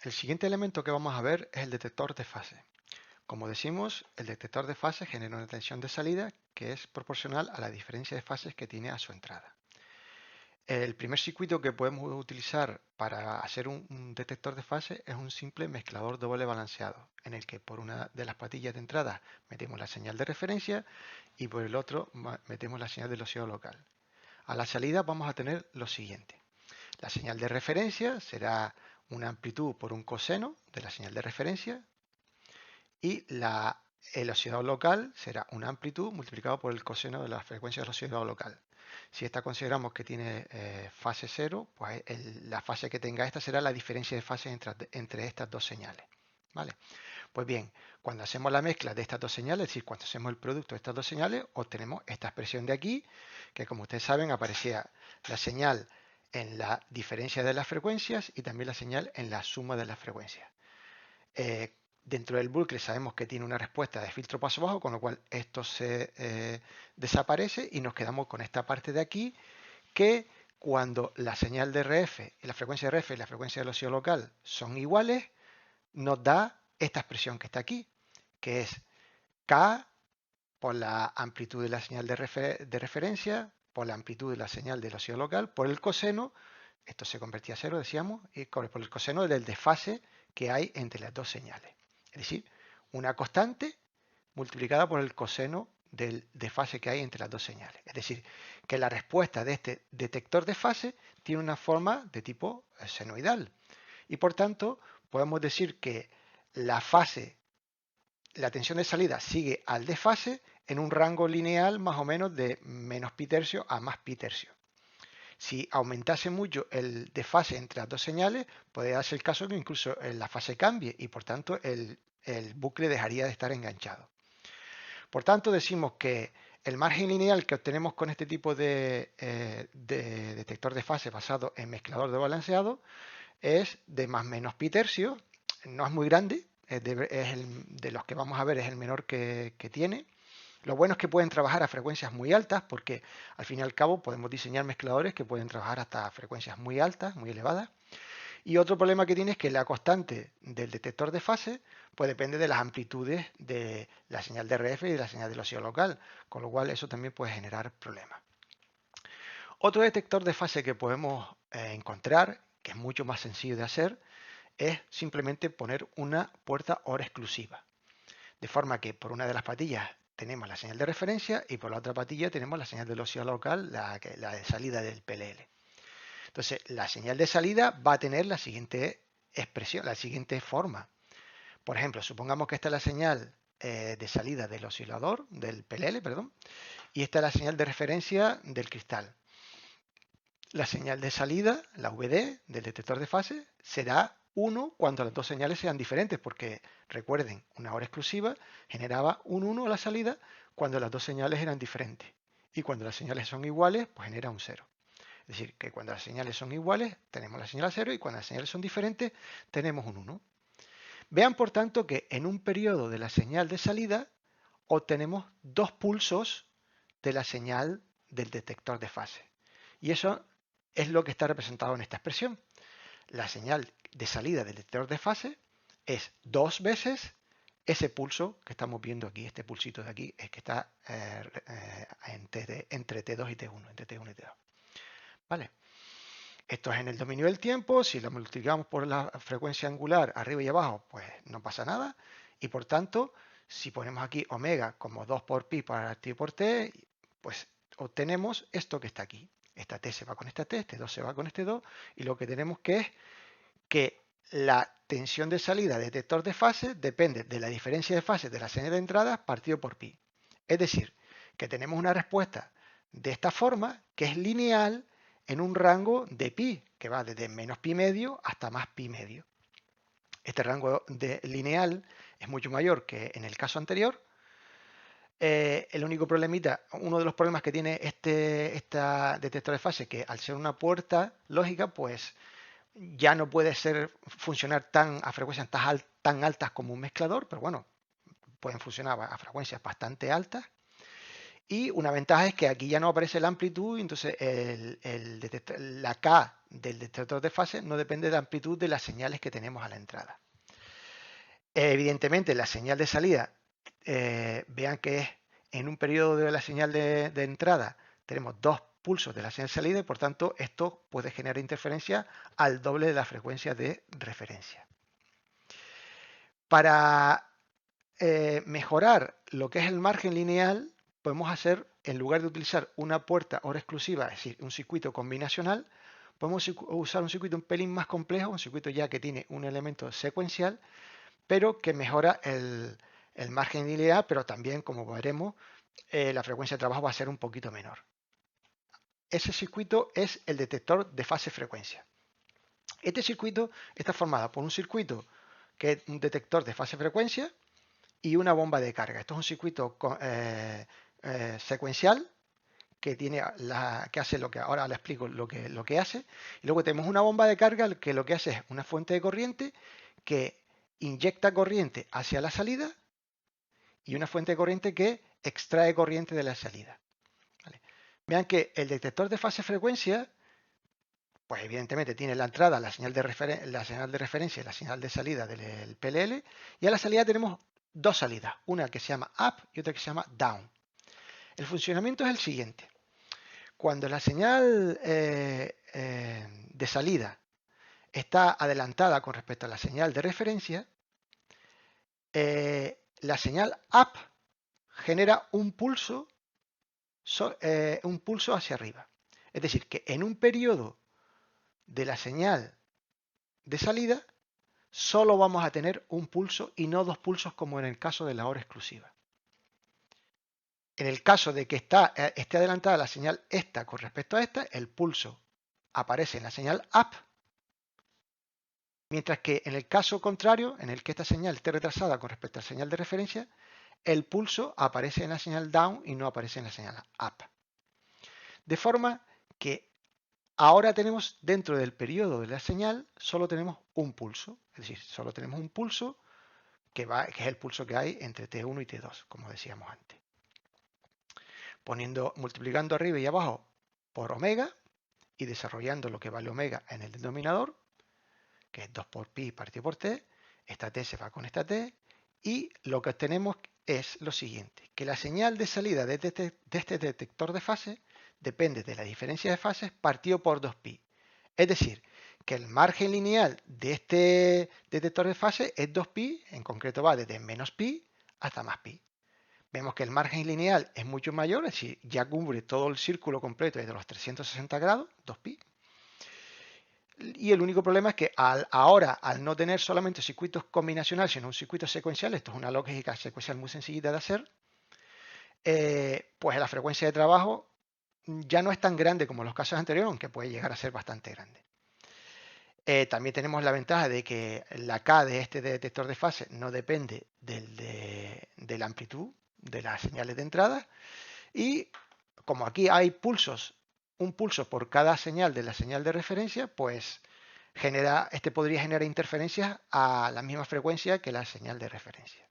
El siguiente elemento que vamos a ver es el detector de fase. Como decimos, el detector de fase genera una tensión de salida que es proporcional a la diferencia de fases que tiene a su entrada. El primer circuito que podemos utilizar para hacer un detector de fase es un simple mezclador doble balanceado, en el que por una de las patillas de entrada metemos la señal de referencia y por el otro metemos la señal del oscillador local. A la salida vamos a tener lo siguiente. La señal de referencia será una amplitud por un coseno de la señal de referencia y el oscilador local será una amplitud multiplicado por el coseno de la frecuencia del oscilador local. Si esta consideramos que tiene fase 0, pues la fase que tenga esta será la diferencia de fase entre estas dos señales. ¿Vale? Pues bien, cuando hacemos la mezcla de estas dos señales, es decir, cuando hacemos el producto de estas dos señales, obtenemos esta expresión de aquí, que como ustedes saben aparecía la señal en la diferencia de las frecuencias y también la señal en la suma de las frecuencias. Dentro del bucle sabemos que tiene una respuesta de filtro paso bajo, con lo cual esto se desaparece y nos quedamos con esta parte de aquí que cuando la señal de RF, la frecuencia de RF y la frecuencia del oscillador local son iguales, nos da esta expresión que está aquí, que es K por la amplitud de la señal de referencia, por la amplitud de la señal del oscillador local, por el coseno, esto se convertía a cero, decíamos, y por el coseno del desfase que hay entre las dos señales. Es decir, una constante multiplicada por el coseno del desfase que hay entre las dos señales. Es decir, que la respuesta de este detector de fase tiene una forma de tipo senoidal. Y por tanto, podemos decir que la fase, la tensión de salida sigue al desfase en un rango lineal más o menos de menos pi tercio a más pi tercio. Si aumentase mucho el desfase entre las dos señales, puede darse el caso que incluso la fase cambie y por tanto el bucle dejaría de estar enganchado. Por tanto, decimos que el margen lineal que obtenemos con este tipo de detector de fase basado en mezclador de balanceado es de más menos pi tercio, no es muy grande, de los que vamos a ver es el menor que tiene. Lo bueno es que pueden trabajar a frecuencias muy altas porque al fin y al cabo podemos diseñar mezcladores que pueden trabajar hasta frecuencias muy altas, muy elevadas. Y otro problema que tiene es que la constante del detector de fase pues depende de las amplitudes de la señal de RF y de la señal del oscillador local, con lo cual eso también puede generar problemas. Otro detector de fase que podemos encontrar, que es mucho más sencillo de hacer, es simplemente poner una puerta OR exclusiva. De forma que por una de las patillas tenemos la señal de referencia y por la otra patilla tenemos la señal del oscillador local, la de salida del PLL. Entonces, la señal de salida va a tener la siguiente expresión, la siguiente forma. Por ejemplo, supongamos que esta es la señal de salida del oscilador, del PLL, perdón, y esta es la señal de referencia del cristal. La señal de salida, la VD del detector de fase, será 1 cuando las dos señales sean diferentes, porque recuerden, una hora exclusiva generaba un 1 a la salida cuando las dos señales eran diferentes. Y cuando las señales son iguales, pues genera un 0. Es decir, que cuando las señales son iguales, tenemos la señal 0 y cuando las señales son diferentes, tenemos un 1. Vean, por tanto, que en un periodo de la señal de salida obtenemos dos pulsos de la señal del detector de fase. Y eso es lo que está representado en esta expresión. La señal de salida del detector de fase es dos veces ese pulso que estamos viendo aquí, este pulsito de aquí, es que está entre T2 y T1, entre T1 y T2. ¿Vale? Esto es en el dominio del tiempo, si lo multiplicamos por la frecuencia angular arriba y abajo, pues no pasa nada. Y por tanto, si ponemos aquí omega como 2 por pi para t por t, pues obtenemos esto que está aquí. Esta t se va con esta t, este 2 se va con este 2, y lo que tenemos que es que la tensión de salida del detector de fase depende de la diferencia de fase de la señal de entrada partido por pi. Es decir, que tenemos una respuesta de esta forma que es lineal en un rango de pi, que va desde menos pi medio hasta más pi medio. Este rango lineal es mucho mayor que en el caso anterior. El único problemita, uno de los problemas que tiene esta detector de fase, que al ser una puerta lógica, pues ya no puede funcionar a frecuencias tan altas como un mezclador, pero bueno, pueden funcionar a frecuencias bastante altas. Y una ventaja es que aquí ya no aparece la amplitud, entonces la K del detector de fase no depende de la amplitud de las señales que tenemos a la entrada. Evidentemente, la señal de salida, vean que es en un periodo de la señal de entrada, tenemos 2 pulsos de la señal de salida y por tanto esto puede generar interferencia al doble de la frecuencia de referencia. Para mejorar lo que es el margen lineal, podemos hacer, en lugar de utilizar una puerta hora exclusiva, es decir, un circuito combinacional, podemos usar un circuito un pelín más complejo, un circuito ya que tiene un elemento secuencial, pero que mejora el margen lineal, pero también, como veremos, la frecuencia de trabajo va a ser un poquito menor. Ese circuito es el detector de fase-frecuencia. Este circuito está formado por un circuito que es un detector de fase-frecuencia y una bomba de carga. Esto es un circuito secuencial que hace lo que ahora le explico lo que hace. Y luego tenemos una bomba de carga que lo que hace es una fuente de corriente que inyecta corriente hacia la salida y una fuente de corriente que extrae corriente de la salida. ¿Vale? Vean que el detector de fase-frecuencia, pues evidentemente tiene la entrada, la señal de referencia y la señal de salida del PLL, y a la salida tenemos 2 salidas, una que se llama up y otra que se llama down. El funcionamiento es el siguiente. Cuando la señal de salida está adelantada con respecto a la señal de referencia, la señal up genera un pulso hacia arriba. Es decir, que en un periodo de la señal de salida solo vamos a tener un pulso y no 2 pulsos como en el caso de la hora exclusiva. En el caso de que esté adelantada la señal esta con respecto a esta, el pulso aparece en la señal up, mientras que en el caso contrario, en el que esta señal esté retrasada con respecto a la señal de referencia, el pulso aparece en la señal down y no aparece en la señal up. De forma que ahora tenemos dentro del periodo de la señal, solo tenemos un pulso, es decir, solo tenemos un pulso que es el pulso que hay entre T1 y T2, como decíamos antes. Multiplicando arriba y abajo por omega y desarrollando lo que vale omega en el denominador, que es 2 por pi partido por t, esta t se va con esta t, y lo que obtenemos es lo siguiente, que la señal de salida de este detector de fase depende de la diferencia de fases partido por 2pi. Es decir, que el margen lineal de este detector de fase es 2pi, en concreto va desde menos pi hasta más pi. Vemos que el margen lineal es mucho mayor, es decir, ya cubre todo el círculo completo desde los 360 grados, 2pi. Y el único problema es que ahora, al no tener solamente circuitos combinacionales, sino un circuito secuencial, esto es una lógica secuencial muy sencillita de hacer, pues la frecuencia de trabajo ya no es tan grande como en los casos anteriores, aunque puede llegar a ser bastante grande. También tenemos la ventaja de que la K de este detector de fase no depende de la amplitud de las señales de entrada, y como aquí hay un pulso por cada señal de la señal de referencia, pues podría generar interferencias a la misma frecuencia que la señal de referencia.